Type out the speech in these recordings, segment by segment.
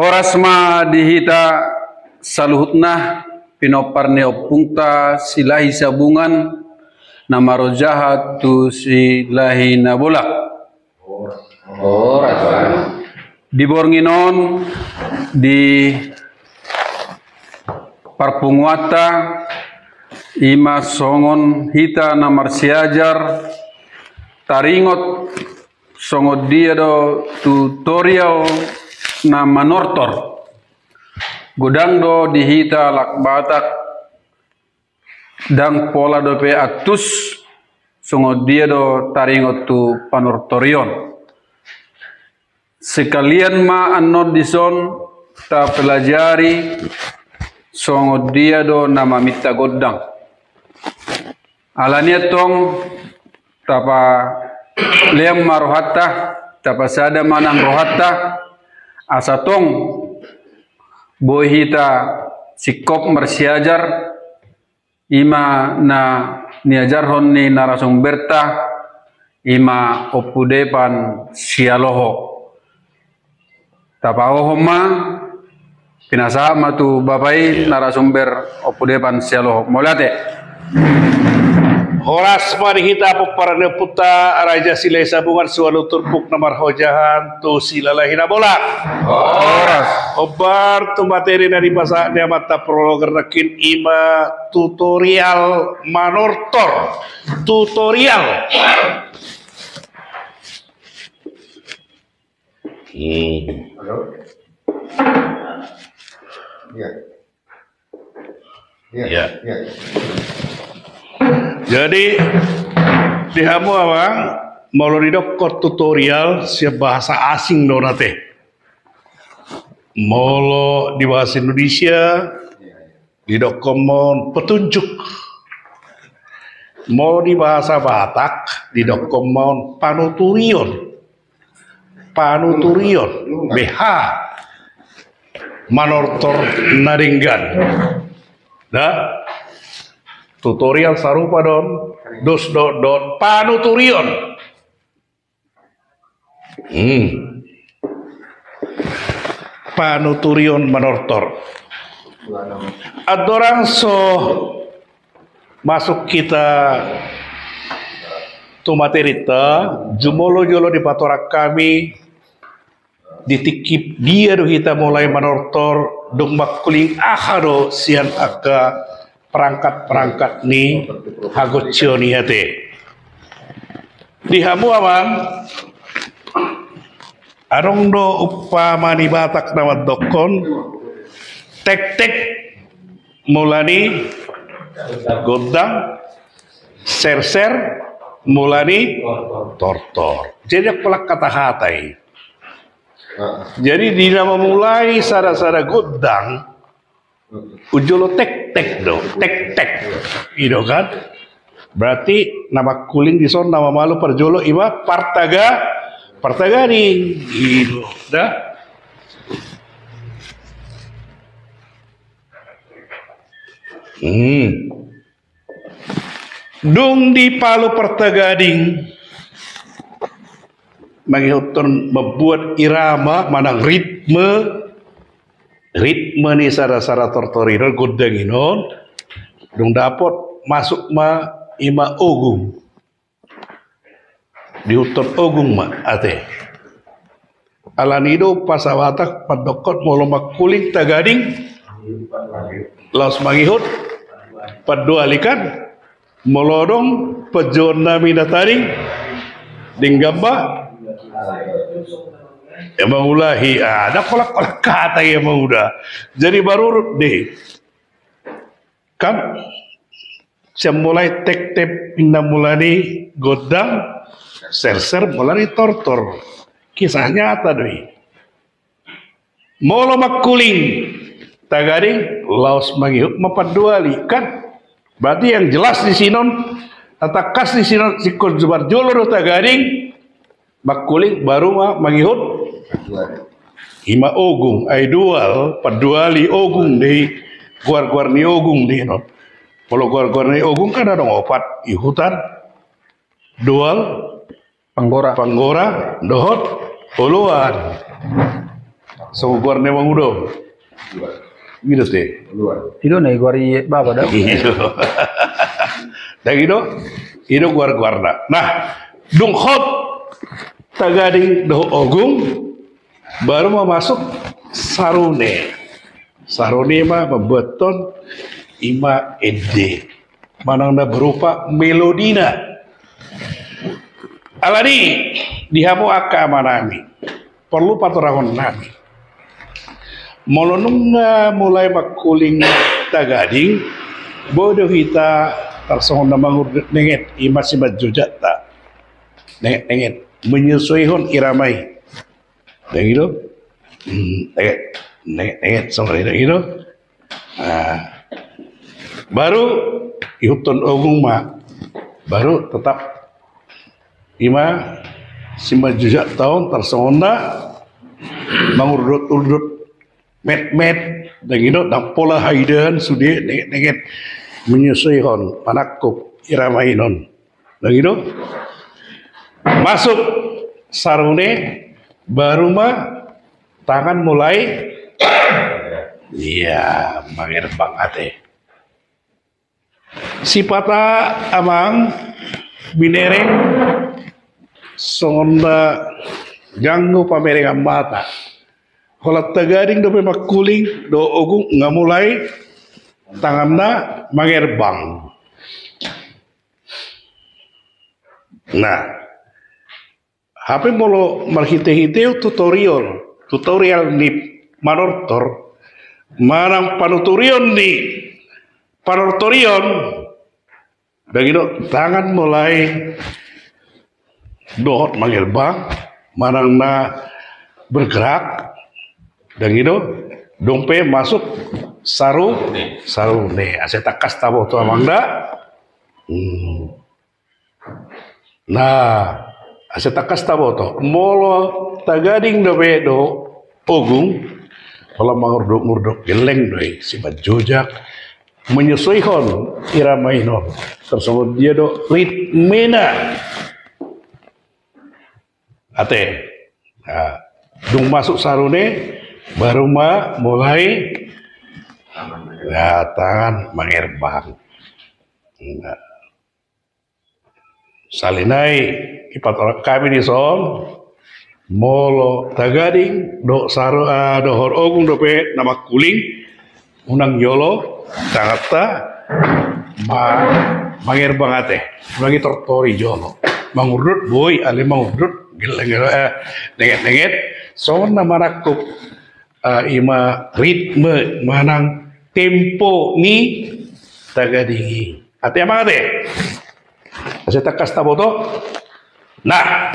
Horasma dihita saluhutna pinopar neopungta silahi sabungan namaro jahat tu silahi nabolak. Di Bornginon di Parpunguata ima songon hita namar siajar taringot songot dia do tutorial na manortor godang do dihita lak batak dang pola do pe aktus songot dia do taringot tu panortorion sekalian ma anod dison ta pelajari songot dia do nama mita godang alania tong tapa liam marohatta tapa sada manang rohatta asatong bohita sikop marsiajar ima na niajar honni narasong berta ima opudepan sialoho tapaho ma pinasa matu bapai narasumber opudepan sialoho molate Horas marihita peparane puta raja silai sabungan sualu turpuk namar hojahan tu silalahi nabolak. Horas Obar tu materi dari bahasa dia mata prolog rekin ima tutorial manortor tutorial. Halo. Ya. Jadi di hamu apa? Melalui dokter tutorial siap bahasa asing donate. Molo di bahasa Indonesia di dokomon petunjuk. Mau di bahasa Batak di dokomon panuturion. BH manortor naringgan. Nah, tutorial sarupa don panuturion. Panuturion manortor. Adorang so masuk kita tu materi ta jumolo jolo di patorak kami ditikip dia do kita mulai manortor dong makuling akado sian aga perangkat ni hagocioni hate di hamu aman arong do upama ni Batak nawat dokon tek mulani godang ser mulani tortor jadi pelak kata hatai. Jadi di nama mulai sada godang ujolo tek itu kan berarti nama kuling di son nama malu perjolo iba partagani itu dah dong di palu pertagading menghitung membuat irama manang ritme ni sara tortorino godang inon dong dapat masuk ma ima ogung diutur ogung ma ate alanido pasawatak padokot molo makuling tagading laos mangihut padualikan molodong pejon nami dataring dinggamba emang ulahi ada kolak kata emang udah jadi baru deh kan saya mulai tek pindah mulai godang ser mulai tortor kisah nyata deh molo makuling tagaring laos mangihut mapaduali kan berarti yang jelas di sinon atakas di sinon sikon jubar jolo tagaring makuling baru mangihut ima ogung ay dual paduali ogung di guar ni ogung di no kalau guar ni ogung kan ada opat ihutan dual panggora dohot puluhan So guar ne mangudo. Gitu teh. Ido nih gori baba dah. Dan itu guar na. Nah, dung hot tagading doh ogung baru mau masuk sarune. Sarune mah membeton ima ede. Manangna berupa melodina. Alani dihamu akka manami. Perlu patorangon nami. Molonunga mulai makuling tagading bodoh kita tarsongon namangur nenget ima sibat jujata. Nenget menyesuaikan iramai. Dan gitu. Nenget sama itu. Baru ihutun ogung mah baru tetap ima simba jujak tahun tersonda mangurut met dan gitu dan pola haidan sudah nenget menyesuaikan panakuk iramainon dan gitu masuk sarune baru mah tangan mulai iya mangir bangate sipata amang binereng sonda ganggu pamereng mata kalau tagading do makuling do ogung ngamulai tanganna mangerbang. Nah, HP molo marhite-hite tutorial ni manortor marang panuturion ni panortorion begitu tangan mulai dohot mangerbang marang na bergerak dan gitu dompe masuk saru nih aseta kasta boto amangda nah aseta kasta boto molo tagading dobe do ogung kalau murduk geleng doi sibat jojak menyesuaikan irama ino tersebut dia do ritmena ate dung masuk sarune baru mulai tangan mangerbang salinai ipat orang kami di son molo tagading do saru do hor ogung do pe nama kuling unang yolo tangata mangerbang ate lagi tortori jolo mangurut boy ale mangurut nenget son nama rakuk ima ritme manang tempo ni tagadingi ate apa ate ase takas taboto nah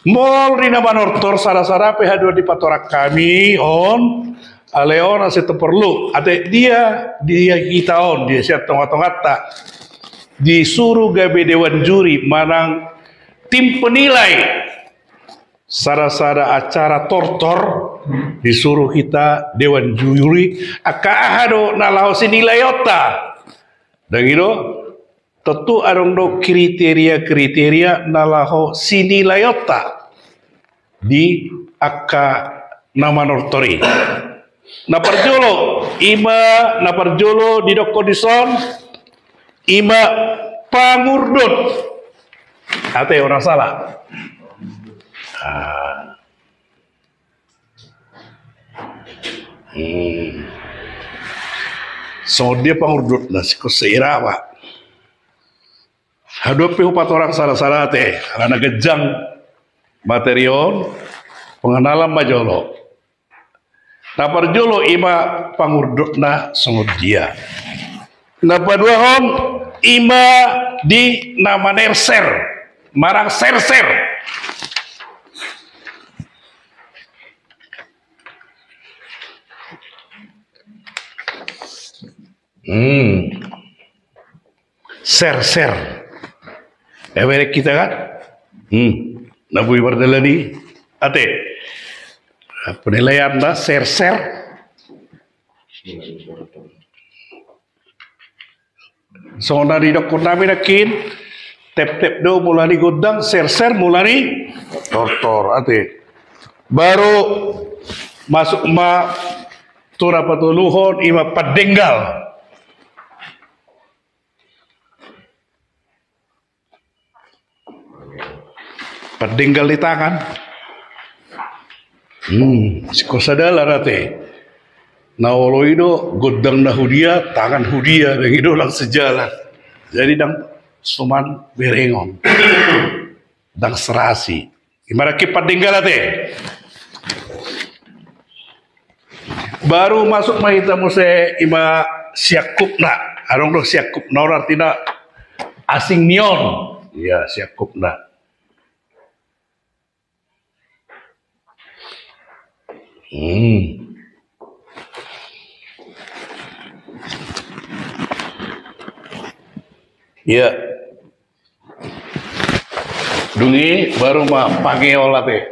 mol rina banortor sara-sara PH2 di patorak kami on aleon ase perlu ate dia kita on dia siap tongat-tongat tak disuruh gabe dewan juri manang tim penilai sara-sara acara tortor disuruh kita dewan juri akahado nalaho sinilayota dan gitu tentu arong do kriteria nalaho sinilayota di akka nama nortori naparjolo di dokodison ima pangurdut ate orang salah so dia pangurdut nasi ko seirawa hadope upat orang salah teh karena gejang materion pengenalan majolo napar jolo ima pangurdut na songod dia napa dua hon ima di nama nerser marang ser ser everek kita kan nabui bardalani ate penilaian dah ser so dari dokter nabi nakin tep do mulai godang ser mulai tortor ate baru masuk ma tura patuluhon ima padenggal. Padenggal di tangan. Siko sadala rate. Nawolo itu godang na hudia, tangan hudia, dan itu lang sejalan. Jadi dang suman berengon, dang serasi. Gimana kipat tinggal ate? Baru masuk mahita muse ima siakup na, arong do siakup na orang tidak asing nion, ya siakup na. Ya, dungi baru mah pangeol teh.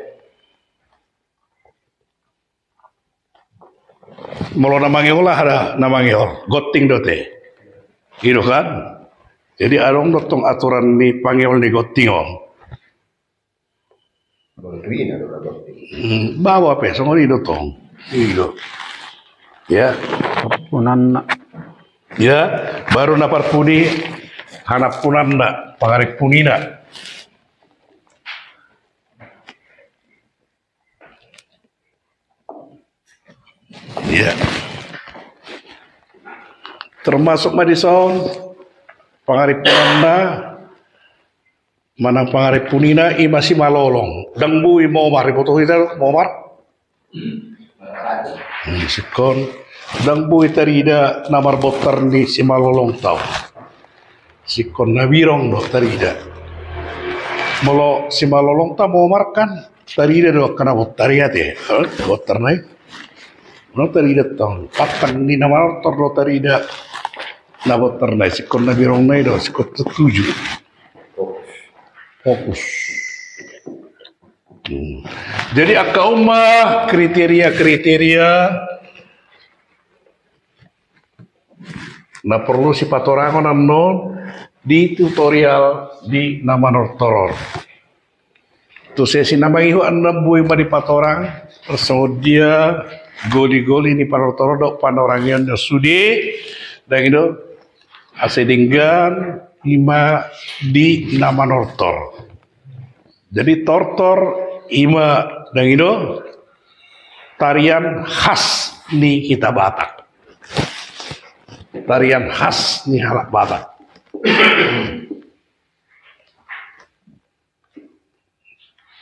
Molo namangeol lah ada namangeol, goting dote. Gitu kan? Jadi arong dotong aturan ni pangeol ni gotingol. Bawa pe, songori dotong. Gitu. Ya, Punan ya, baru napar puni. Hanap punanda, pangarik punina. Ya. Termasuk madison, pangarik punanda, mana pangarik punina, masih malolong. Dangbu momar, foto kita momar. Sikon, dangbu itarida namar botar di si malolong tau. Sikon nabirong do tarida. Molo si malolong ta momar kan tarida do kana botariate. Botar nai. No tarida tong. Patang ni namar tor do tarida. Na botar nai sikon nabirong nai do sikon setuju. Fokus. Jadi akauma kriteria-kriteria na perlu si patorangon non di tutorial di nama nortoror. Tu sesi nama ihu anda bui mari patorang persodia goli-goli ni panortoror dok panorangian sudi dan itu asedinggan ima di nama nortor. Jadi tortor ima dan itu tarian khas ni kita Batak. Tarian khas ni halak Batak.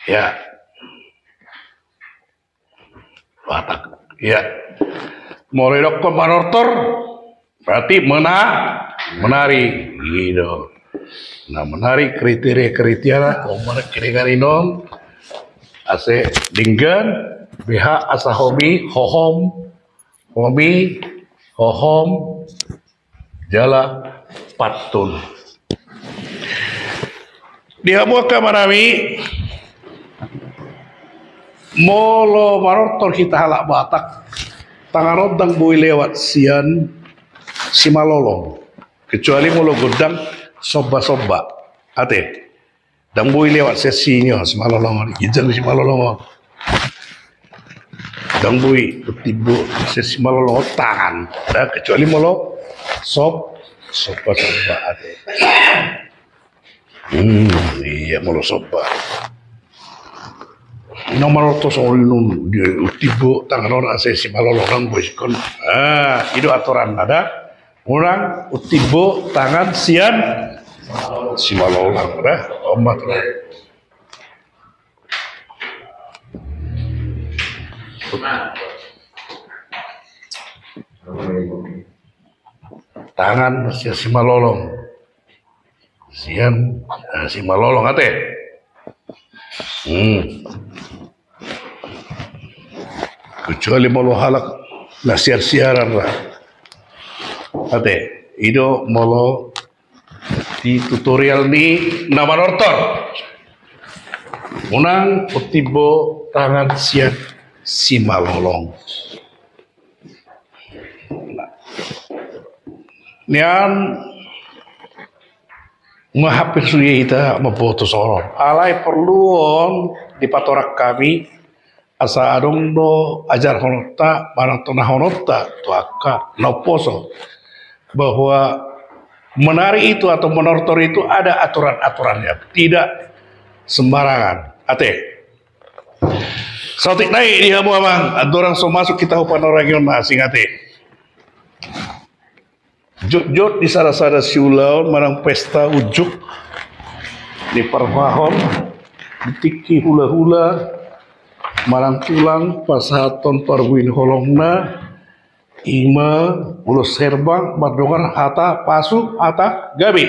Ya, Batak. Ya, mulai dokter manortor berarti menari, gitu. Nah, menari kriteria komar kiri-kirinon, ase dinggan, BH asa hobi, hohom, jala patun. Dia buat kamarami molo marotor kita halak Batak tangan odang bui lewat sian si malolong kecuali molo godang soba ate dang bui lewat sesinya si malolong izin si malolong dang bui tibu sesi malolong tangan kecuali molo soba ate. Iya molo soba. Nomor to soal nun dia tibu tangan orang sesi malolong bos kon. Itu aturan ada. Orang utibo tangan sian si malolong dah omat lah. Tangan si malolong. Sian si malolong ate. Kecuali molo halak na siar-siaran lah. Ate, itu molo di tutorial ni nama nortor. Unang utibo tangan sian si malolong. Nian mahapir suya kita membuat sorong. Alai perluon di patorak kami asa adong do ajar honota marang tona honota tu aka nauposo bahwa menari itu atau menortor itu ada aturan-aturannya, tidak sembarangan. Ate, sautik naik dia mau amang, ada orang so masuk kita upan orang yang masing ate. Jut-jut di sada-sada siulaun marang pesta ujuk di perwahon, ditiki hula-hula, marang tulang pasaton parwin holongna. Ima ulos serbang bardongan hata pasu hata gabi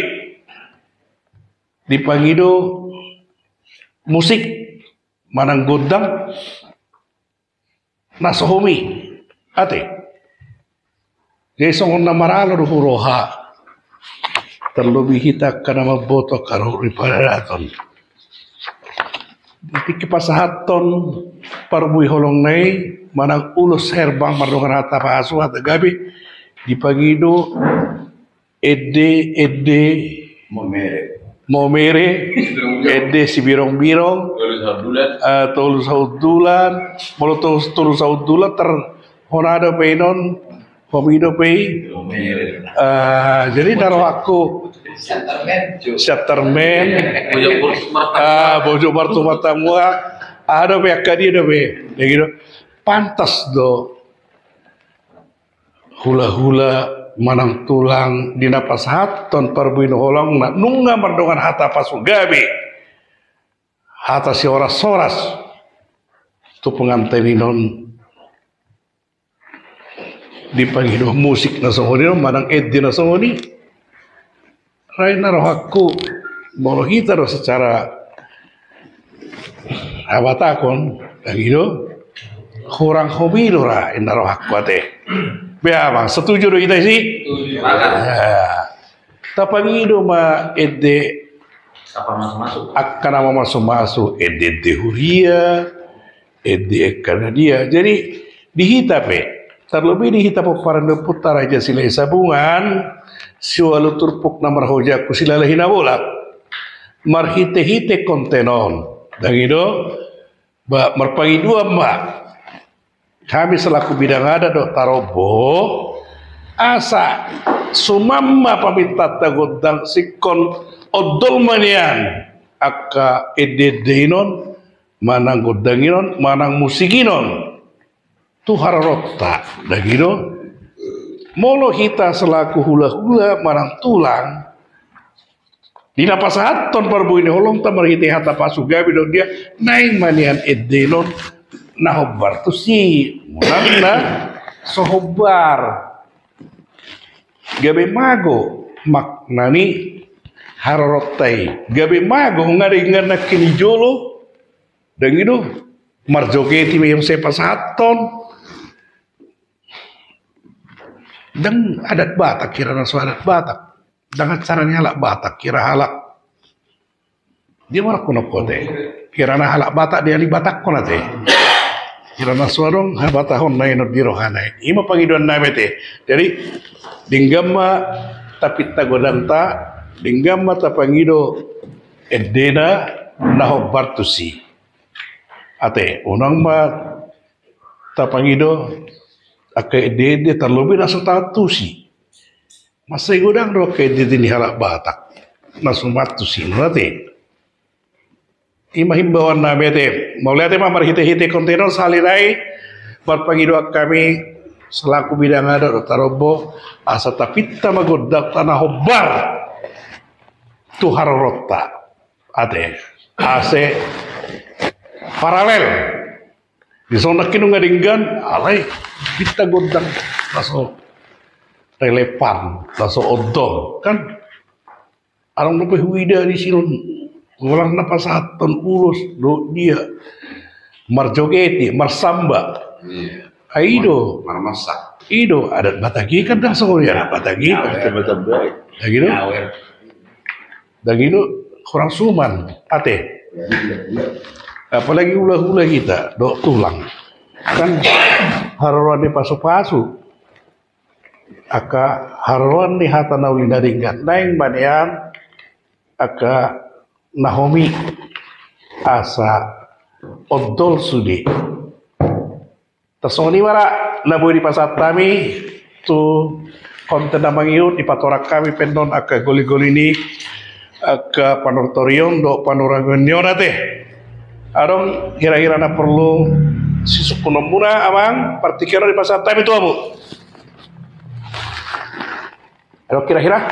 dipangido musik manang godang nasohomi ate jesong na maralo huroha terlebih kita kana maboto karo riparaton di pasahaton parbui holong nai manang ulos herbang mardongan hata pasu hata gabi dipangido ede momere ede si birong-birong tolus saudulan molo tolus saudulan ter honado peinon homido pei jadi naruh aku Shatterman bojo martu matamua ada be akadi ada be ya gitu pantas do hula-hula manang tulang dina pasahaton parbuin holong na nungga mardongan hata pasu gabi hata si oras-oras tu penganteninon dipanggil musik na songoni manang eddi na songoni Raina rohaku molo kita roh secara abatakon gitu kurang hobi ra ina rohaku ate be abang setuju do kita sih tapangido ma edde akan nama masuk edde dehuria edde kanadia jadi dihitape terlebih dihitap paranda putar aja sila sabungan siwalu turpuk namar hoja kusila lahina bolak marhite-hite kontenon dan itu marpagi dua mbak kami selaku bidang ada dok tarobo asa sumamma paminta tagodang sikon odol manian aka ededeinon manang godanginon manang musikinon tu hararota dan gitu molo kita selaku hula-hula marang tulang dina pasahaton parbuine holong ta marhite hata pasugabi dong dia naing manian edenon nahobar tu si munangna sohobar gabe mago maknani hararotai gabe mago ngaringan kini jolo dan gitu marjogeti yang saya pasahaton dan adat Batak kira nasu adat Batak dengan caranya halak Batak kira halak dia marah kuno kote kira na halak Batak dia li Batak kono te kira nasu arong ha Batahon naik not dirohanai ima pangiduan nabete jadi dinggama tapi tagodanta dinggama tapangido edena naho bartusi ate unang ma tapangido ake dede terlebih nasu tatusi masih godang do ke dede ni halak Batak nasu matusi nate ima himbauan na bete mau lihat mah marhite-hite kontainer salirai berpangido kami selaku bidang ada do tarobo asa tapita magodak tanah hobar tu harorota ate ase paralel di sana kinu ngadinggan alai kita godang laso relevan laso odol kan arang lupa huida di silon orang napasaton ulus do dia marjogeti marsamba aido marmasak ido adat Batagi kan dah soalnya Batagi dah gitu dah gitu kurang suman ate apalagi hula-hula kita dok tulang kan haruan di pasu-pasu aka haruan di hata nauli naringgan naing manian aka nahomi asa odol sudi Tersoni mara nabu di pasar kami tu konten namangiut di patorak kami pendon aka goli-goli ini aka panortorion do panorangonyo nate. Adong kira-kira na perlu si suku nembuna amang partikero di pasar kami itu amu. Adong kira-kira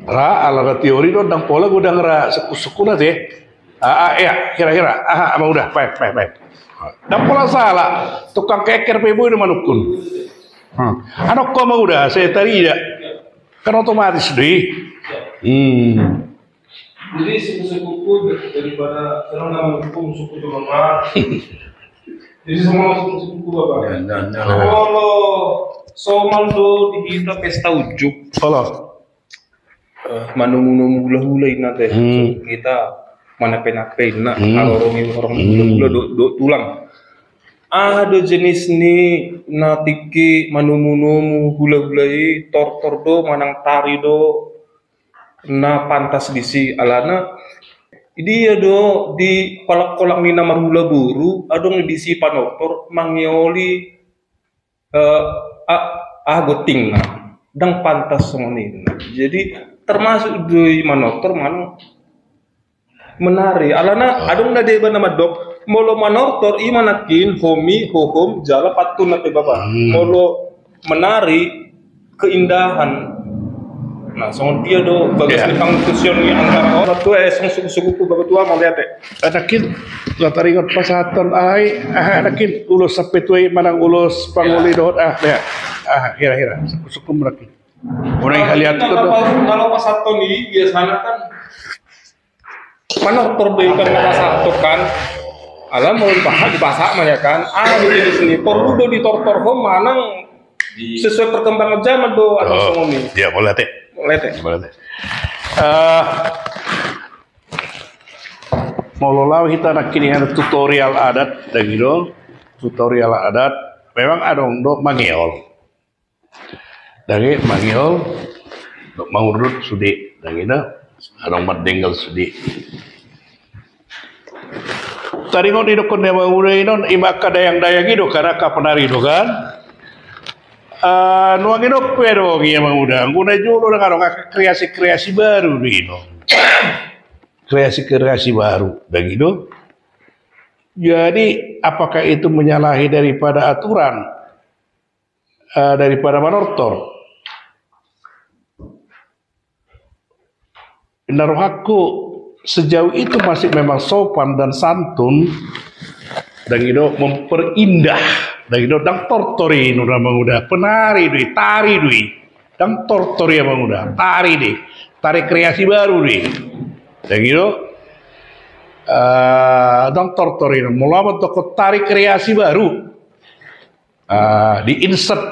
ra ala teori do dang pola gudang ra suku-suku nate. Ya kira-kira abang udah baik. Dan pola salah tukang keker pebo ini manukun. Anak kau mau udah saya tadi ya kan otomatis deh. Jadi suku-suku daripada sekarang nama suku itu bapak. Jadi semua suku bapak. Kalau somal do di kita pesta ujuk. Kalau manung-manung hula-hula ini nanti kita mana pena orang hula do tulang. Ada jenis ni natiki manumu hula-hulai tor do manang tari do na pantas disi alana dia do di kolak-kolak ni nama hula buru adong disi panotor mangioli goting na dang pantas semoni. Jadi termasuk di manotor man menari alana adong na deba nama dok molo manortor imanakin homi hohom jala patun nate baba molo menari keindahan. Nah, soal dia do bagus ni pangkusion ni antara orang tua song suku-suku baba tua mau lihat anakin lataringot pasaton ay anakin ulos sapetwe manang ulos panguli dohot ya kira-kira suku-suku meraki orang yang lihat itu kalau pasaton ini biasanya kan manortor berikan pasaton kan alam mau dipasak ya kan di sini perlu do ditortor home manang sesuai perkembangan zaman do atau semua ini ya boleh teh mau lolau kita nak kini ada tutorial adat dan gitu tutorial adat memang ada do mangeol dari mangeol do mangurut sudi dan gitu ada madenggal sudi tadi ngoni do konde mangurut inon imaka dayang-dayang itu karena kapenari do kan nuang itu pero yang udah guna jual orang kreasi baru gitu kreasi baru begitu. Jadi apakah itu menyalahi daripada aturan daripada manortor? Menurut aku sejauh itu masih memang sopan dan santun dan itu memperindah dan itu dang tortori udah udah penari dui tari dui dang tortori emang udah tari deh tari kreasi baru deh dan itu dang tortori mulai toko tari kreasi baru di insert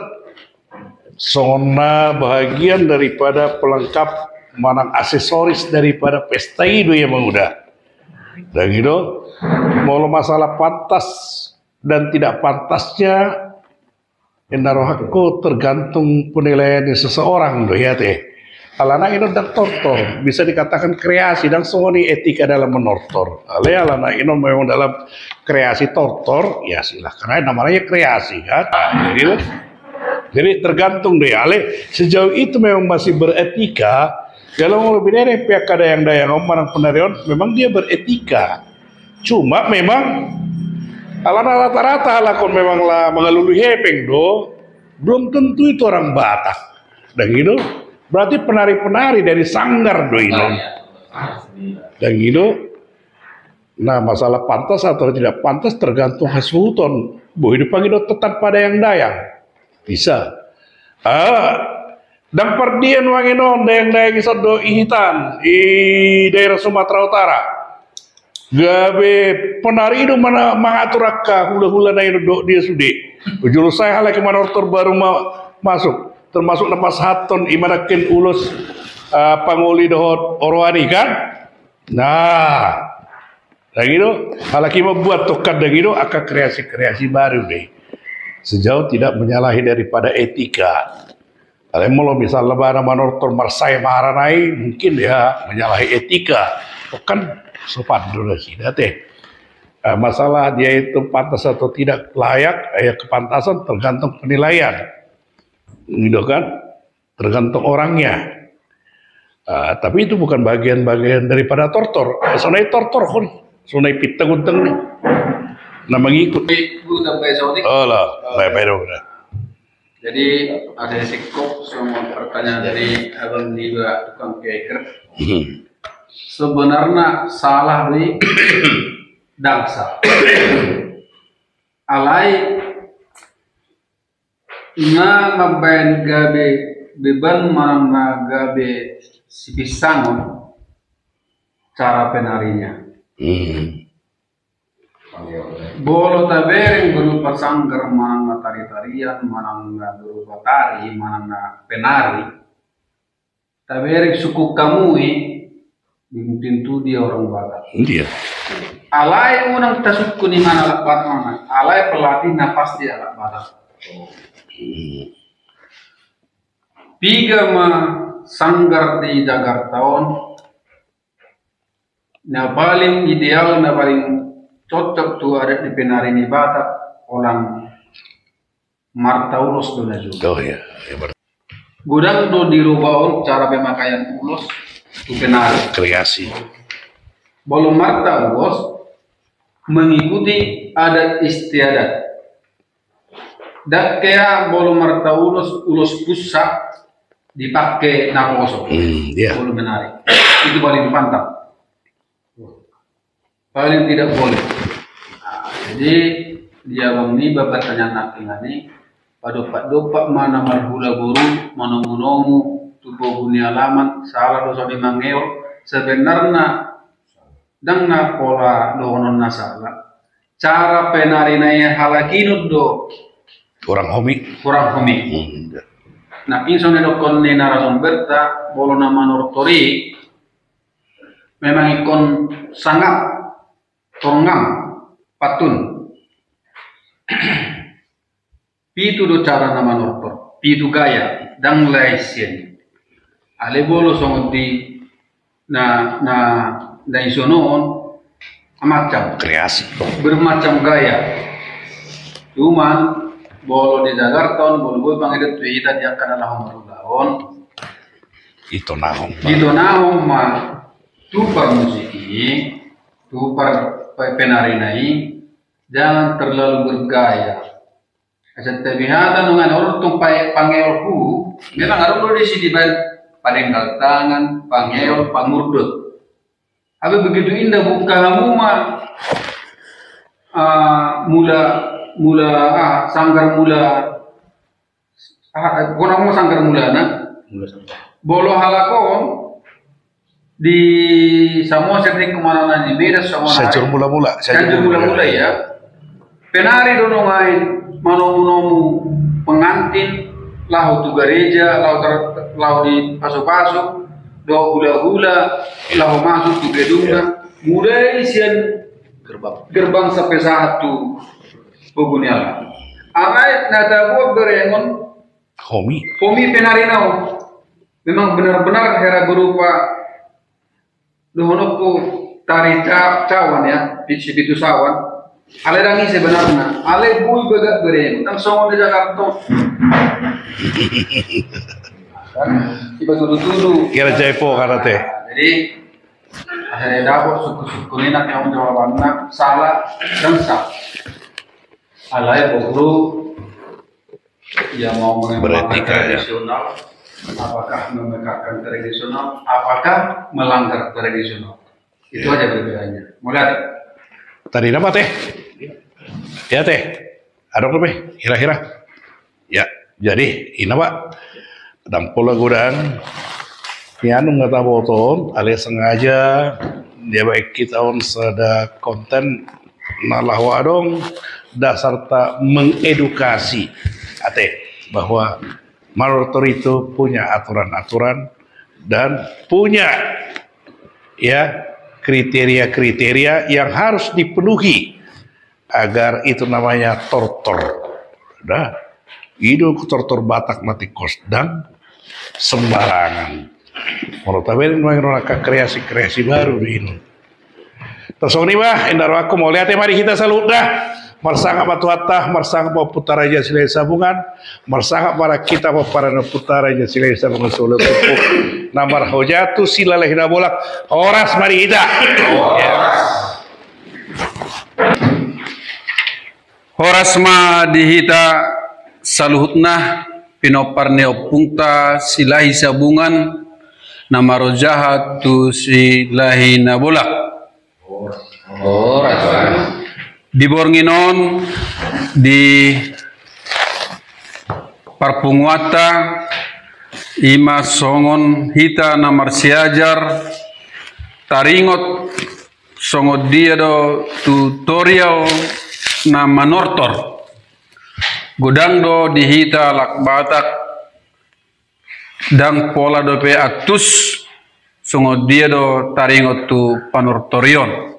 zona bahagian daripada pelengkap manang aksesoris daripada pesta itu emang udah dan itu mau masalah pantas dan tidak pantasnya aku tergantung penilaian seseorang do ya teh. Alana ini dan tortor bisa dikatakan kreasi dan soni etika dalam menortor. Alana ini memang dalam kreasi tortor ya silahkan namanya kreasi kan. Jadi tergantung deh. Ale sejauh itu memang masih beretika. Kalau mau lebih dari pihak dayang-dayang orang penarian memang dia beretika. Cuma memang alana rata-rata lakon memang lah mengalului hepeng do belum tentu itu orang Batak dan gitu berarti penari-penari dari sanggar do ini dan gitu. Nah masalah pantas atau tidak pantas tergantung hasuton boh hidup itu tetap pada yang dayang bisa dan perdian wanginon dayang-dayang isot do ihitan di daerah Sumatera Utara gabe penari itu mana mengaturaka hula-hula na itu dia sudi. Ujul saya halai kemanortor baru masuk termasuk lepas haton imanakin ulus panguli dohot orwani kan. Nah, dan gitu halaki membuat tokat dan gitu akan kreasi-kreasi baru deh. Sejauh tidak menyalahi daripada etika. Kalau mau misal lebaran manortor marsai maharanai mungkin dia menyalahi etika. Kan sopan dulu sih teh. Masalah dia itu pantas atau tidak layak, ya kepantasan tergantung penilaian, gitu kan, tergantung orangnya. Tapi itu bukan bagian-bagian daripada tortor. Sonai tortor kon, sonai pita gunteng nih. Nah mengikut. Oh lah, baik udah. Jadi ada sikop semua pertanyaan dari abang juga tukang keker. Sebenarnya salah di dangsa. Alai na mabayan gabe beban mana gabe si pisangon cara penarinya. Bolo tabereng berupa sanggar mana tari-tarian, mana berupa tari, mana penari. Tabereng suku kamui mungkin tu dia orang Batak. Iya. Alai unang tasukku ni mana alat Batak mana. Alai pelatih napas dia alat Batak. Piga ma sanggar di Jakartaon. Na paling ideal, na paling cocok tu ada di penari ni Batak orang Marta Ulos do na juga. Oh ya. Gudang do dirubah cara pemakaian ulos tu penari. Kreasi. Bolo Marta Ulos mengikuti adat istiadat. Dan kaya bolo Marta ulos pusat dipakai naposo. Yeah. Bolo menari. Itu paling pantang. Paling tidak boleh. Jadi dia bang ni bapak tanya naking ani padopak mana marhula buru mana munomu tubuh dunia alaman salah dosa di mangeo sebenarnya dengan pola dohonon nasala cara penari naya halakinut do Kurang homi. Nah inson edokon ni narasumber bolo nama nortori memang ikon sangat tongam patun pitu do cara nama nortor pitu gaya dang laisien ale bolo songot di na isonon macam Kreasi. bermacam gaya cuman bolo di Jakarta bolo pangidat tu ita dia kana lahong marulaon Itu nahong. gitu nahong ma tu par musiki tu par penari nai jangan terlalu bergaya. Asal terbiasa dengan orang tu pangeolku, memang orang di sini padenggal tangan, pangeol, pangurdut. Tapi begitu indah buka muma sanggar mula konang sanggar mula na bolo halakon di semua setting kemana di beda semua Sajur mula-mula. Ya penari dono ngain manomu pengantin lahu tu gereja lahu di pasu-pasu do hula-hula lahu masuk tu gedungnya mulai sian gerbang sampai satu poguniala arai nada buat berengon Homi penari nau memang benar-benar hera berupa dohonoku tari cawan ya pitu sawan ale rangi sebenarnya ale bui begat bereng tang songo di Jakarta tiba tudu kira jaipo karate. Jadi saya dapat syukur-syukurin yang jawabannya salah dan sah alai bokru yang mau mengembangkan tradisional apakah memegahkan tradisional apakah melanggar tradisional itu aja perbedaannya mulai Tadi apa teh? Ya teh. Adok lebih kira-kira. Ya, jadi ini pak. Pedang pola godang. Pianu nggak tahu boton, alias sengaja dia baik kita on sada konten nalah wadong dasar tak mengedukasi ate bahwa Martor itu punya aturan-aturan dan punya ya kriteria-kriteria yang harus dipenuhi agar itu namanya tortor. Dah, itu tortor Batak mati kosdang sembarangan. Kalau taberin mengenai kreasi-kreasi baru di ini. Tasong ni ba, indaro ako mo lihat mari kita salut dah. Marsangka patuatah, marsangka pa putara aja silai sabungan, marsangka para kita pa para putara aja silai sabungan solo pupuk. Namar hojatu silalah hina bolak. Horas mari kita. Horas ma dihita saluhutna pinopar neopungta silahi sabungan namaro jahat tu silahi nabolak. Di Bornginon di Parpunguata ima songon hita namar siajar taringot songot dia do tutorial na manortor godang do dihita lak batak dang pola do pe atus songot dia do taringot tu panortorion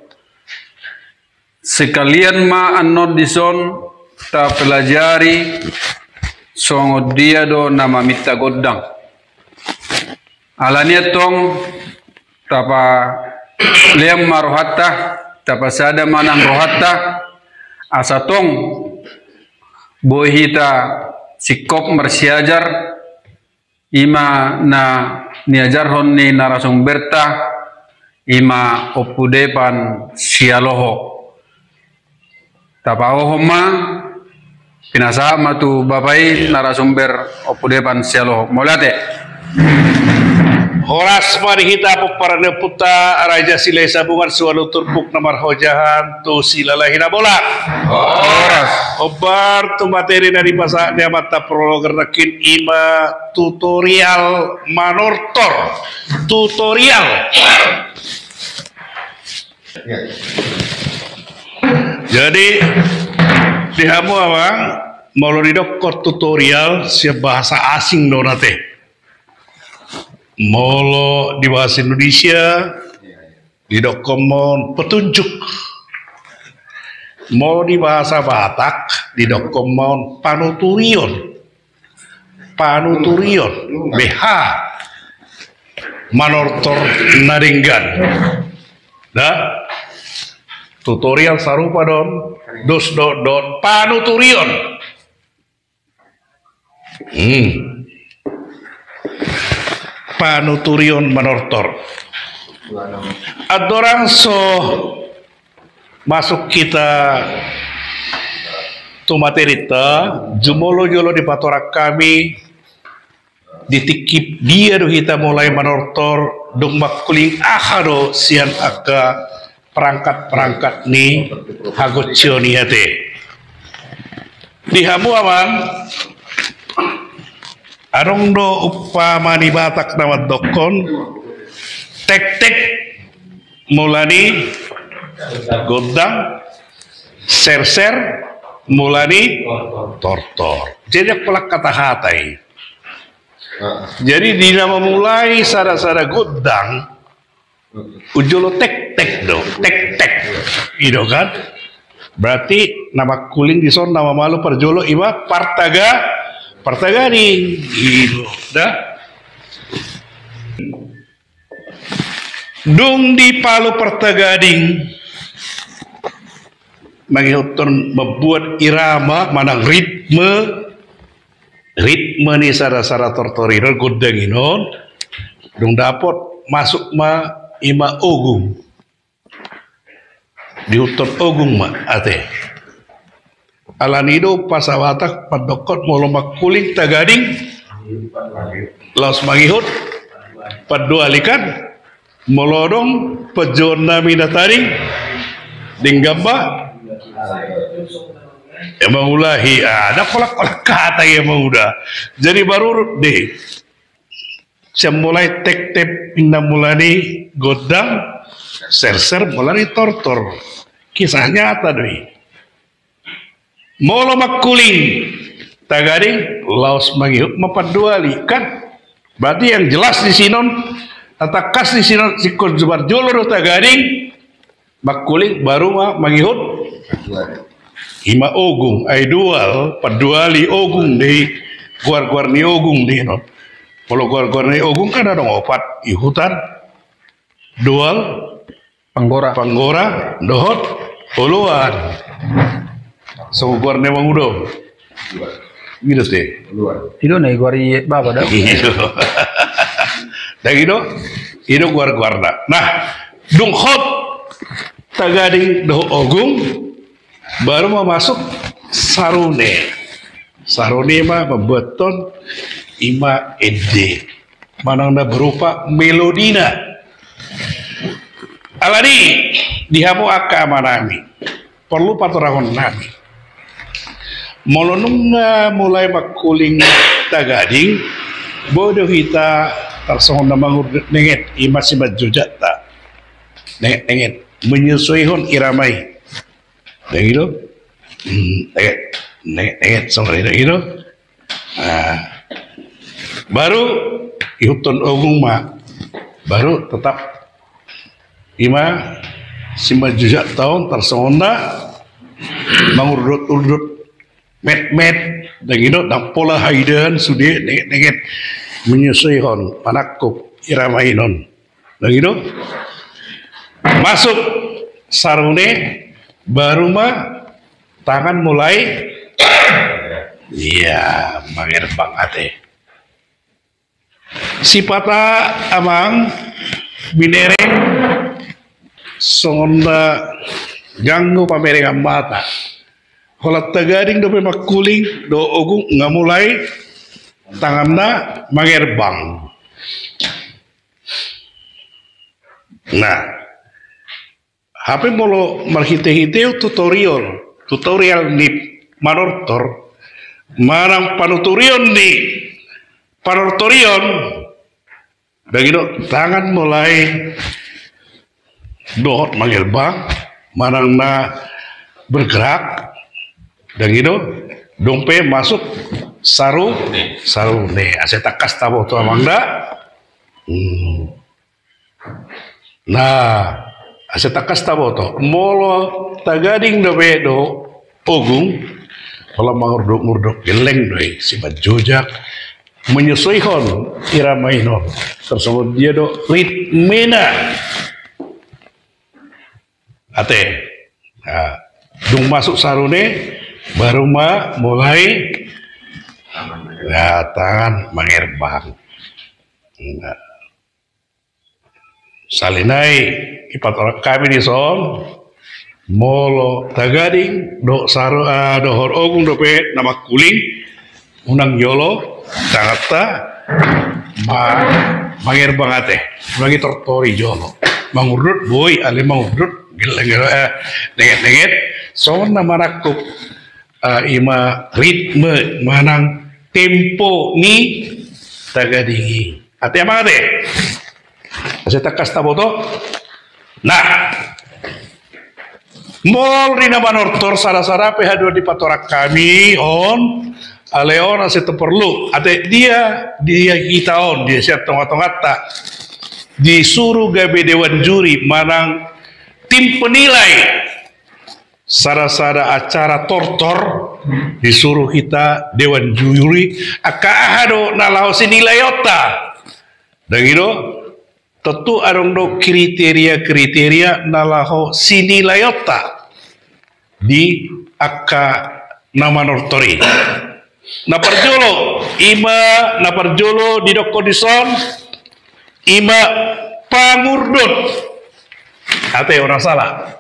sekalian ma anot dison ta pelajari songot dia do nama mita godang alania tong tapa liam marohata tapa sada manang rohata asatong bohita sikop mersiajar ima na niajar honni narasong berta ima opudepan sialoho tapaoho ma pinasa matu bapai narasumber opudepan sialoho molate Horas mari kita peparane puta raja silai sabungan sualu turbuk namar hojahan tu silalah hina bola. Horas obar tu materi dari bahasa dia mata prolog rekin ima tutorial manortor tutorial. Jadi dihamu apa? Mau didokot tutorial siap bahasa asing donate. Molo di bahasa Indonesia didokomon petunjuk, mau di bahasa Batak didokomon panuturion, BH manortor naringgan, dah tutorial sarupa don dos dot panuturion. Panuturion manortor. Adorang so masuk kita tu materita jumolo jolo di patorak kami ditikip dia do kita mulai manortor dong makuling ahado sian aka perangkat ni hagot cioni hate dihamu aman arong do upamani Batak nama dokon tek mulani godang ser mulani tortor jadi pelak kata hatai jadi di nama mulai sara godang ujolo tek itu kan berarti nama kuling di son nama malu perjolo iba Partagani gitu dah dung di Palu Pertagading menghitung membuat irama manang ritme ni sara tortoriro godang inon dung dapat masuk ma ima ogung diutur ogung ma ate alanido pasawatak padokot molo makuling tagading laos mangihut padualikan molodong pejona minataring dinggamba emang ulahi ada kolak kata emang udah jadi baru deh mulai tek pindah mulai godang ser mulai tortor kisah nyata deh molo makuling tagading laos mangihut mapaduali kan berarti yang jelas di sinon atakas di sinon sikon jubar jolor tagading makuling baru mangihut ima ogung ay dual paduali ogung di guar ni ogung di no kalau guar ni ogung kan ada opat ihutan dual Panggora dohot uluan. Sogor ne mangudo. Gitu deh. Itu nih gori baba dah. Gitu. Dah gitu. Itu guar-guarda. Nah, dunghot tagading doh ogung baru mau masuk sarune. Sarune mah membeton ima ede. Manangna berupa melodina. Alani dihamu akka manami. Perlu patorangon nami. Molonunga mulai makuling tagading bodoh kita tarsongon na mangudet nenget imasimat jujata nenget menyesuaikan iramai dan gitu nenget sama gitu baru ihuton ogung ma baru tetap ima simat jujat tahun tarsongon na mangurut-urut met dan gitu dan pola haidan sudah nenget menyesuaikan panakkup iramainon dan gitu masuk sarune baru mah tangan mulai iya mangerbang ate sipata amang binereng sonda ganggu pamerengan mata kalau tagading do makuling do ogung nggak mulai tanganna mangerbang. Nah, HP molo marhite-hite tutorial ni manortor marang panuturion di panortorion begitu tangan mulai dohot mangerbang marang na bergerak dan gitu dompe masuk saru nih aset takas tabo tu amangda nah aset takas tabo tu molo tagading do ogung kalau mangurduk geleng doi sifat jojak menyesuaikan irama ino tersebut dia do ritmena ate nah dung masuk sarune baru mulai tangan mangerbang. Nah. Salinai ipat orang kami di son molo tagading do saru dohor ogung dope nama kuling unang yolo tangata mangerbang ate bagi tortori jolo mangurut boy ale mangurut nenget son nama rakup ima ritme manang tempo ni tagadingi ate apa ate saya takas taboto nah mol rina manortor sara-sara PH2 di patorak kami on aleon ase perlu ate dia kita on dia siap tongat-tongat tak disuruh gabe dewan juri manang tim penilai sara-sara acara tortor disuruh kita dewan juri akahado nalau sinilayota dan gitu tentu arong do kriteria nalahu sinilayota di akka nama nortori naparjolo di dokondison ima pangurdut ate orang salah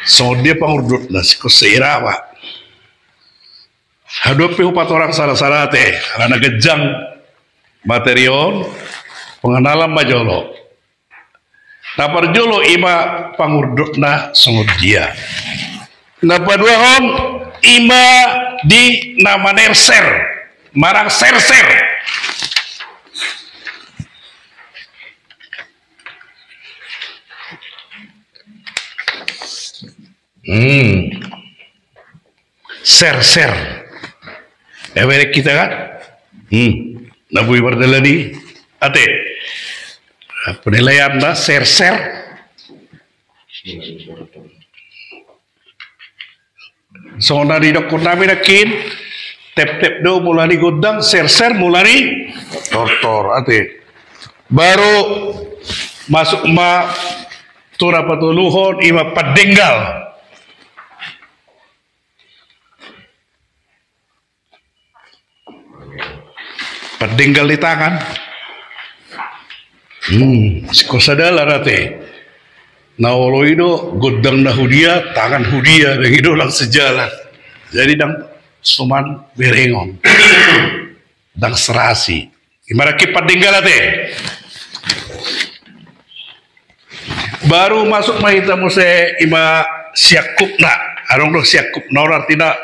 so dia pangurdut nasi kuseira pak hadope upat orang salah-salah teh karena gejang materion pengenalan majolo naparjolo ima pangurdut na songod dia napadua hom ima di nama nerser marang ser-ser ser-ser ewerek kita kan nabui bardalani ate penilaian dah ser-ser so na di dokter namin nakin tep-tep do mulai godang, ser-ser mulai tortor ate. Baru masuk ma tura patuluhon ima padenggal. Padenggal di tangan. Sikosadala ate. Nawalo itu godang na hudia, tangan hudia, dan itu lang sejalan. Jadi dang suman berengon, dang serasi. Gimana kipat tinggal ate? Baru masuk mahita muse ima siakup na, arong do siakup na artinya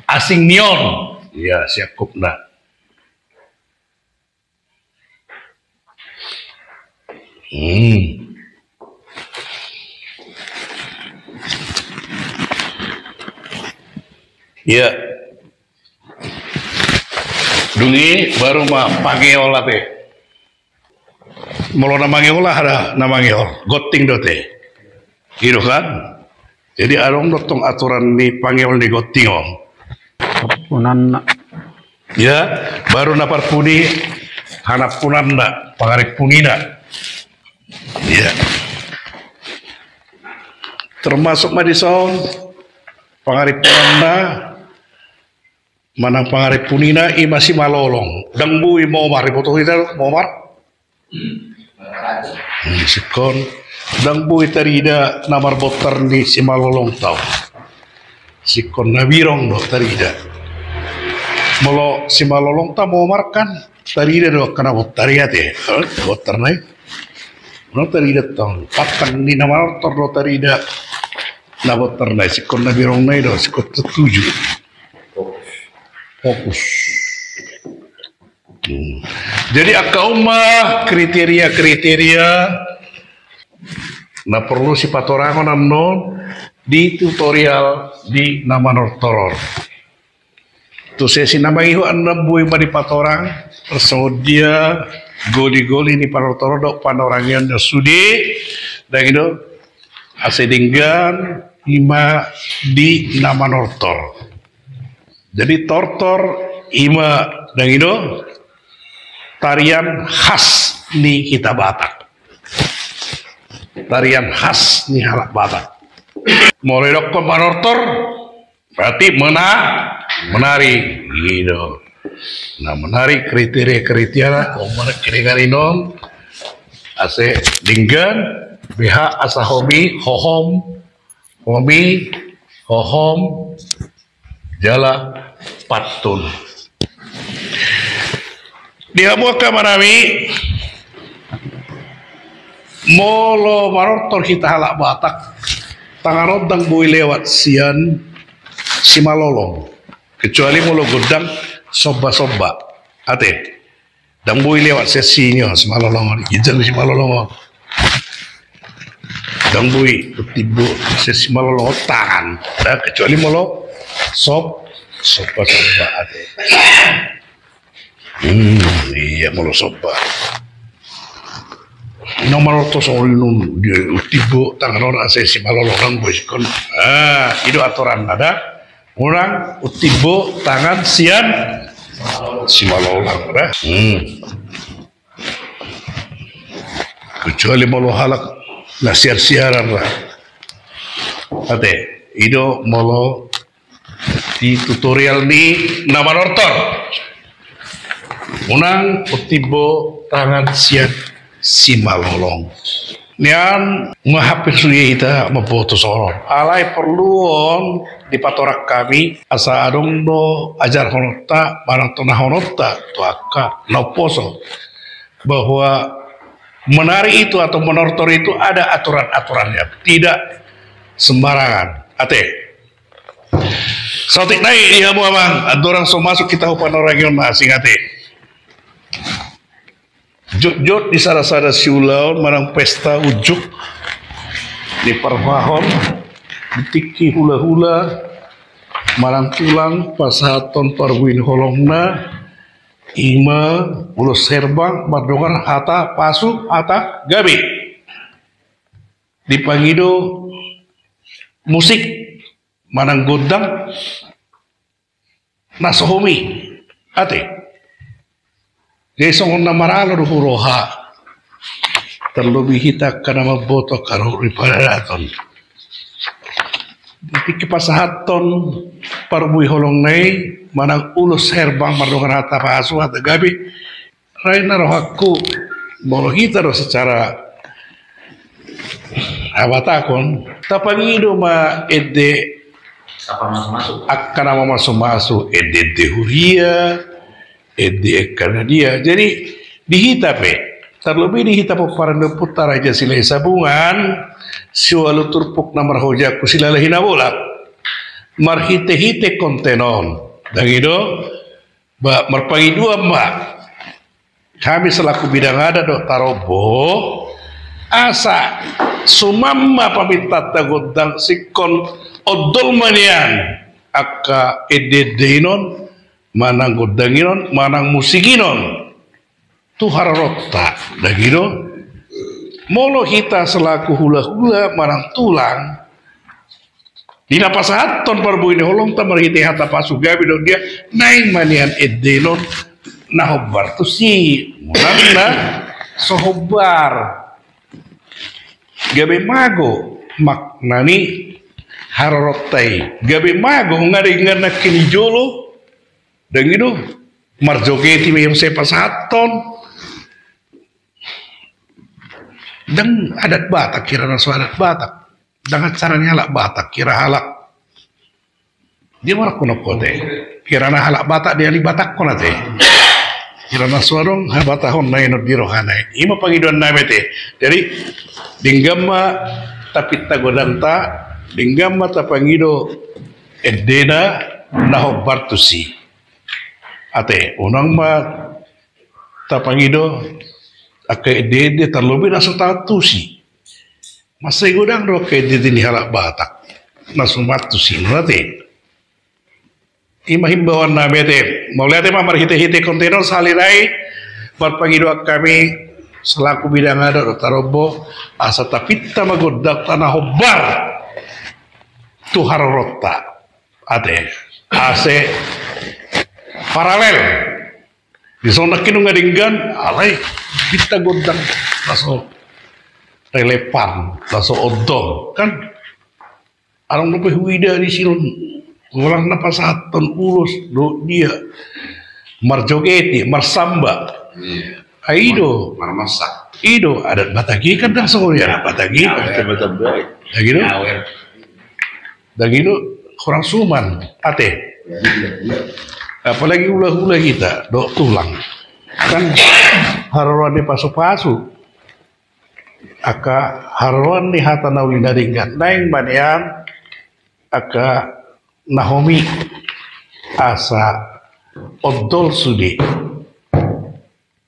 asing nion. Ya siakup na. Ya, dungi baru mah pangeol ate. Molo namangeol lah ada namangeol, goting dote. Gitu kan? Jadi arong dotong aturan di pangeol di goting om. Punan Ya, baru napar puni, hanap punan nak, pangarik punina. Ya, termasuk madison, pangarik punanda. Manang pangarip punina i masih malolong dang bui momar ipoto kita momar sikon dang bui tarida namar botar di si malolong tau sikon nabirong do tarida molo si malolong tau momar kan tarida do kana botar ya te botar nai no tarida tau patang di namar botar do tarida na botar nai sikon nabirong nai do sikon setuju fokus. Jadi akauma kriteria-kriteria na perlu si patorangon amnon di tutorial di nama nortoror. Tu sesi nama ihu anna bui ma di patorang persodia goli-goli ni panortoror dok panorangian da sudi dan itu asedinggan ima di nama nortor. Jadi tortor ima dan itu tarian khas ni kita Batak. Tarian khas ni halak Batak. Mulai dokter panortor berarti menari gitu. Nah menari kriteria omar kiri-kirinon ase dinggan BH asa hobi hohom jala patun. Dia muka manami molo marortor kita halak Batak tangan odang bui lewat sian si malolong kecuali molo godang soba ate dang bui lewat sesinya si malolong izin si malolong dang bui tibu sesi malolong tangan kecuali molo soba ate iya molo soba nomor to soal nun dia tibu tangan orang sesi malolong bui kon itu aturan ada orang utibo tangan sian si malolong dah kecuali molo halak na siaran lah ate itu molo di tutorial ni nama nortor unang utibo tangan sian si malolong nian ngahapir suye ita maboto soron alai perluon di patorak kami asa adong do ajar honota barang tonah honota tuaka nauposo bahwa menari itu atau menortor itu ada aturan-aturannya tidak sembarangan ate sautik naik dia mu abang ada orang so masuk kita upan orang yang masing ate jut-jut di sada-sada siulaun marang pesta ujuk di perwahon ditiki hula-hula marang tulang pasaton parwin holongna ima ulos serbang bardongan hata pasu hata gabi dipangido musik marang godang nasohomi ate desong na maralo huroha terlebih kita karena maboto karo riparaton di kipasahaton parbui holong nei manang ulus herbang mardongan hata pasu hata gabi raina rohaku bolo kita secara awatakon tapangido ma ede Apa masuk-masuk? akan nama masuk-masuk ede tehuria ede dia jadi dihita terlebih dihita paranda putar aja sila sabungan siwalu turpuk namar hoja kusila lahina bolak marhite-hite kontenon dan itu marpagi dua mbak kami selaku bidang ada dok tarobo asa sumamma paminta tagodang sikon odol manian aka ededenon manang godanginon manang musikinon tu hararota dagino molo kita selaku hula-hula manang tulang dina pasahaton parbu ini holong tamar hiti hata pasugabi dong dia naing manian edenon nahobar tu si munangna sohobar gabe mago maknani harorotai gabe mago ngaringan na kinijolo dan itu marjogeti yang saya pasaton dan adat Batak kira nasu adat Batak dengan caranya halak Batak kira halak dia marak kuno kote kira na halak Batak dia li Batak konate kira nasu arong ha Batahon na inod dirohanai ima pangiduan na mete jadi dinggama tapi tagodanta dinggama tapangido edena naho bartusi ate unang ma tapangido aka edede terlebih nasa tatusi masai godang ro ke edede ni halak Batak nasumatusi nate ima himbauan na bete maulate ma marhite-hite kontainer salirai barpangido kami selaku bidang ada tarobo asa tapita magodak tanah hobar tuhar rota ate ase paralel di zona kinu ngadinggan alai kita godang laso relevan laso odol kan arang lupa huida di silon ngulang napas saton ulus do dia marjogeti marsamba aido Marmasak. ido adat Batagi kan dah soalnya adat Batagi Betul baik. dah gitu dah gitu kurang suman ate apalagi ulah-ulah kita dok tulang kan haruan di pasu-pasu aka haruan di hata nauli daringan naing banian aka nahomi asa odol sudi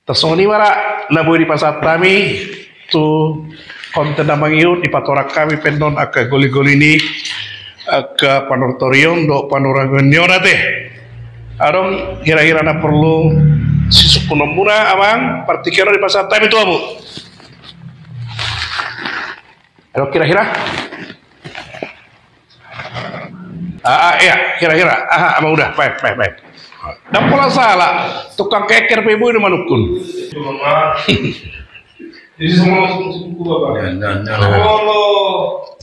tersoni mara nabu di pasar kami tu konten namangiut di patorak kami pendon aka goli-goli ini aka panortorion do panorangonyon teh arong kira-kira na perlu sisukuno muna amang partikero di pasar kami itu abu arong kira-kira ya kira-kira abang udah baik dan pola salah tukang keker pebu ini manukun Jadi semua suku bapak. Kalau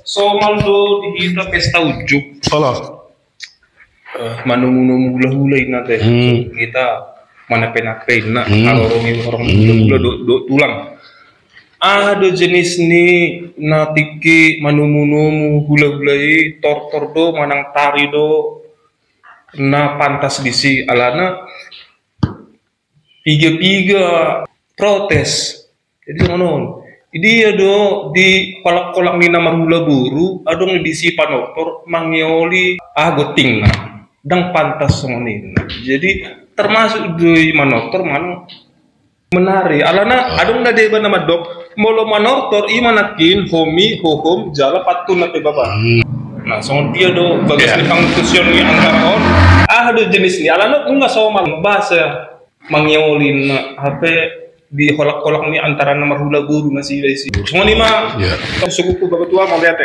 somal do di kita pesta ujuk. halo Manung hula-hula ina teh. Kita mana penak-penak orang hula-hula do tulang. Ada jenis ni natiki manumu hula-hula tor do manang tari do na pantas disi alana piga protes jadi ngono dia do di kolak-kolak ni nama hula buru adong disi panotor mangioli goting dang pantas ngono jadi termasuk di manotor man menari alana adong na deba nama dok molo manotor imanakin homi hohom jala patun na te baba. Nah, soal dia do bagas ni pangkusion ni antara on do jenis ni alana enggak soal bahasa mangiolin HP di kolak-kolak ni antara nomor hula guru masih isi semua ni mah suku bapak tua mau lihat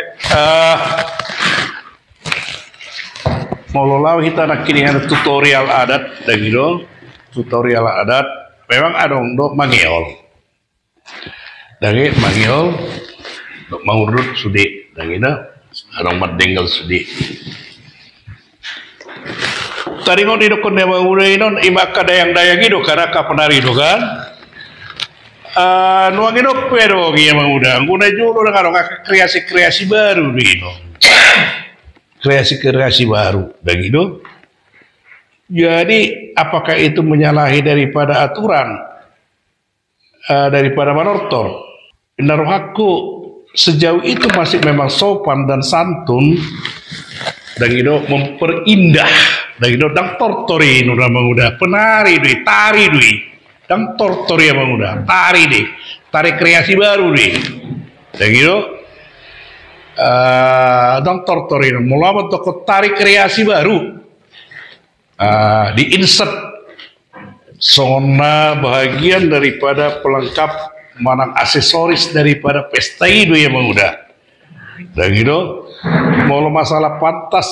Mau kita nak kini ada tutorial adat dan gitu, tutorial adat memang ada untuk mangeol, dari mangeol, untuk mengurut sudi, dan gitu, ada mendenggal sudi. Tadi kau di dokon yang mengurut ini, imak dayang itu karena kapenari itu kan. Nuang itu pero yang mengurut, guna juga orang kreasi baru gitu. Kreasi baru begitu. Jadi apakah itu menyalahi daripada aturan daripada manortor? Naruh aku sejauh itu masih memang sopan dan santun dan itu memperindah dan itu dang tortori nu udah penari dui tari dui dang tortori yang udah tari deh tari kreasi baru deh dan gitu dong tortorin mulai toko tarik kreasi baru diinsert zona bahagian daripada pelengkap manang aksesoris daripada pesta itu yang udah dan gitu mau masalah pantas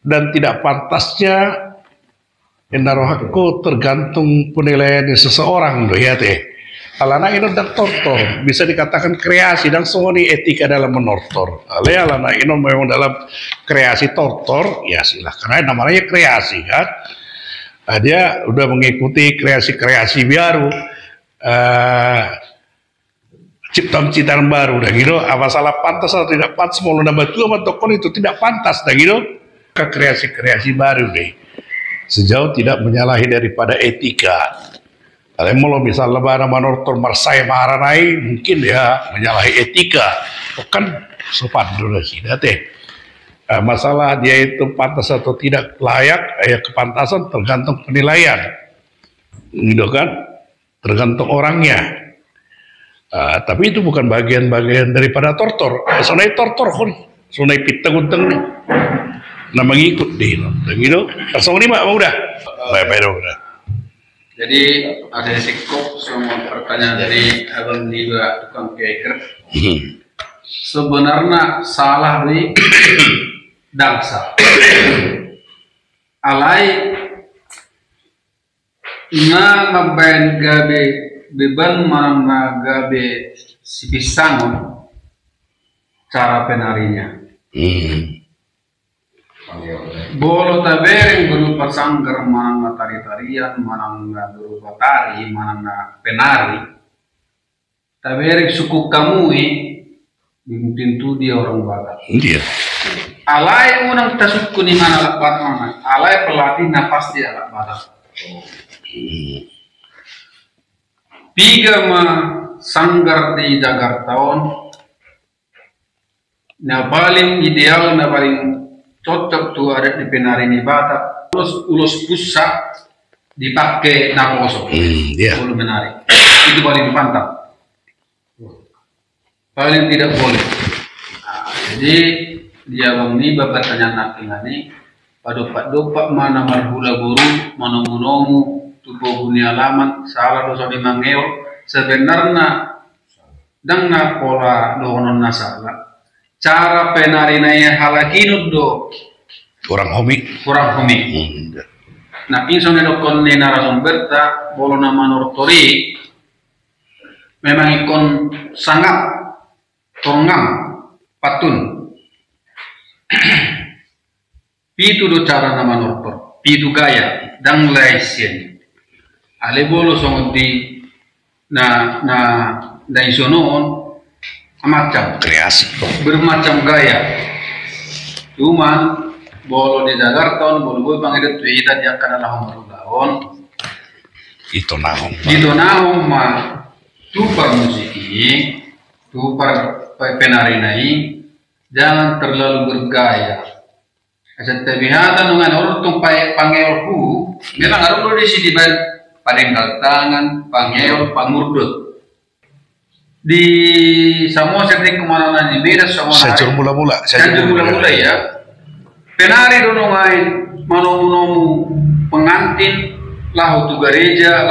dan tidak pantasnya narohako tergantung penilaian seseorang loh ya teh. Alana ini dan tortor bisa dikatakan kreasi dan soni etika dalam menortor. Alana ini memang dalam kreasi tortor ya silahkan namanya kreasi kan. Dia udah mengikuti kreasi-kreasi baru, ciptaan-ciptaan baru dan gitu. Apa salah pantas atau tidak pantas mau nambah tua sama tokon itu tidak pantas dan gitu. Ke kreasi-kreasi baru deh. Sejauh tidak menyalahi daripada etika. Kalau mau misal lebaran manortor marsai maranai mungkin dia menyalahi etika, bukan sopan dulu sih, teh. Masalah dia itu pantas atau tidak layak, ya kepantasan tergantung penilaian, gitu kan, tergantung orangnya. Tapi itu bukan bagian-bagian daripada tortor. Sonai tortor kon, sonai pitang unteng nih, nah mengikut deh, gitu. Langsung lima udah, baik udah. Jadi ada sikap semua pertanyaan dari abang juga tukang keker. Sebenarnya salah di dangsa. Alai ngaben gabe beban mana gabe si pisang cara penarinya. Bolo tabereng berupa sanggar manang tari-tarian, manang berupa tari, manang penari. Tabereng suku kamui, mungkin tu dia orang Batak. Iya. Alai unang tasukku ni mana alat Batak mana? Alai pelatih napas dia alat Batak. Piga ma sanggar di Jakartaon. Na paling ideal, na paling cocok tuh ada di penari ini Batak, ulus pusat dipakai naposo, kalau menari itu paling pantang, paling tidak boleh. Jadi dia bang ini bapak tanya nak ini, padopak mana marhula buru, mana munomu, tubuh dunia alaman, salah dosa di mangeo, sebenarnya dengan pola dohonon nasalah. Cara penari naya halakinut do kurang homi. Nah inson edokon ni narasumber ta bolo nama nortori memang ikon sangat tongam patun. Pitu do cara nama nortor, pitu gaya dan laisien. Ale bolo songot di na isonon macam Kreasi. bermacam gaya. Cuman bolo di Jakarta, bolo pangidat tuita dia kana lahong marugaon. Itu nahong. Itu nahong ma tu par musiki, tu par penari nai jangan terlalu bergaya. Asal terlihat dengan orang tu pangeolku, memang harus di sini padenggal tangan, pangeol, pangurdut. Di semua setting kemana di beda semua Sajur mula-mula ya penari dono ngain manomu pengantin lahu tu gereja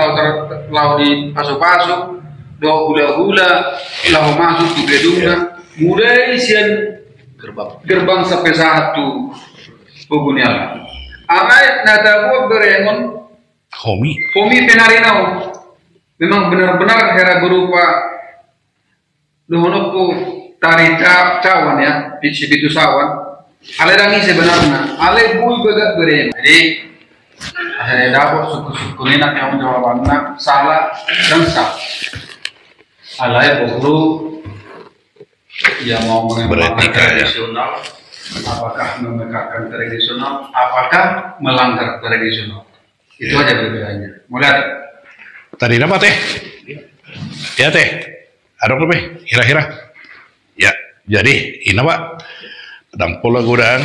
lahu di pasu-pasu do hula-hula lahu masuk tu gedungnya mulai sian gerbang sampai satu pogunial Alay nada buat berengon Homi. Pomi penarinau memang benar-benar hera berupa luhunokku tari cawan ya, bitu sawan. Ale rangi sebenarnya, ale bui begat bereng. Jadi akhirnya dapat suku-suku nak yang jawabannya salah dan sah. Ale buru yang mau mengembangkan tradisional, apakah memegahkan tradisional, apakah melanggar tradisional. Itu aja perbedaannya. Mulai. Tadi apa teh? Ya teh. Ada apa kira-kira? Ya, jadi ini Pak. Kadang pola gudang.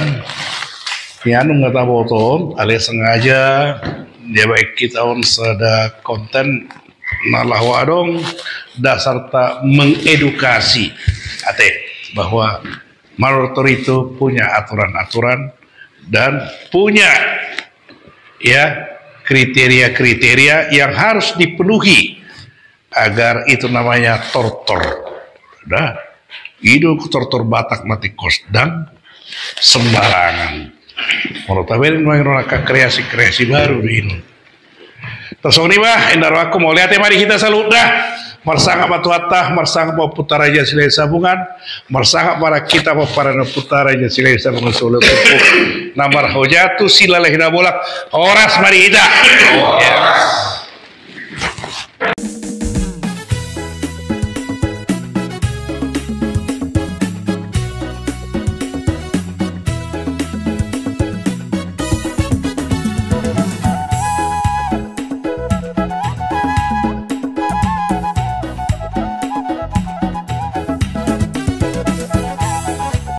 Ya anu nggak tahu ton, alias sengaja dia baik kita on sada konten nalah wadong dasar tak mengedukasi ate bahwa Marotor itu punya aturan-aturan dan punya ya kriteria-kriteria yang harus dipenuhi agar itu namanya tortor. Dah, itu tortor Batak mati kosdang sembarangan. Menurut taberin mengenai kreasi-kreasi baru di ini. Terus ini bah, endar aku mau lihat ya mari kita salut dah. Marsangka patuatah, marsangka putara aja silai sabungan, marsangka para kita para putara aja silai sabungan solo tubuh. Namar hojatu sila lehina bolak, oras mari kita.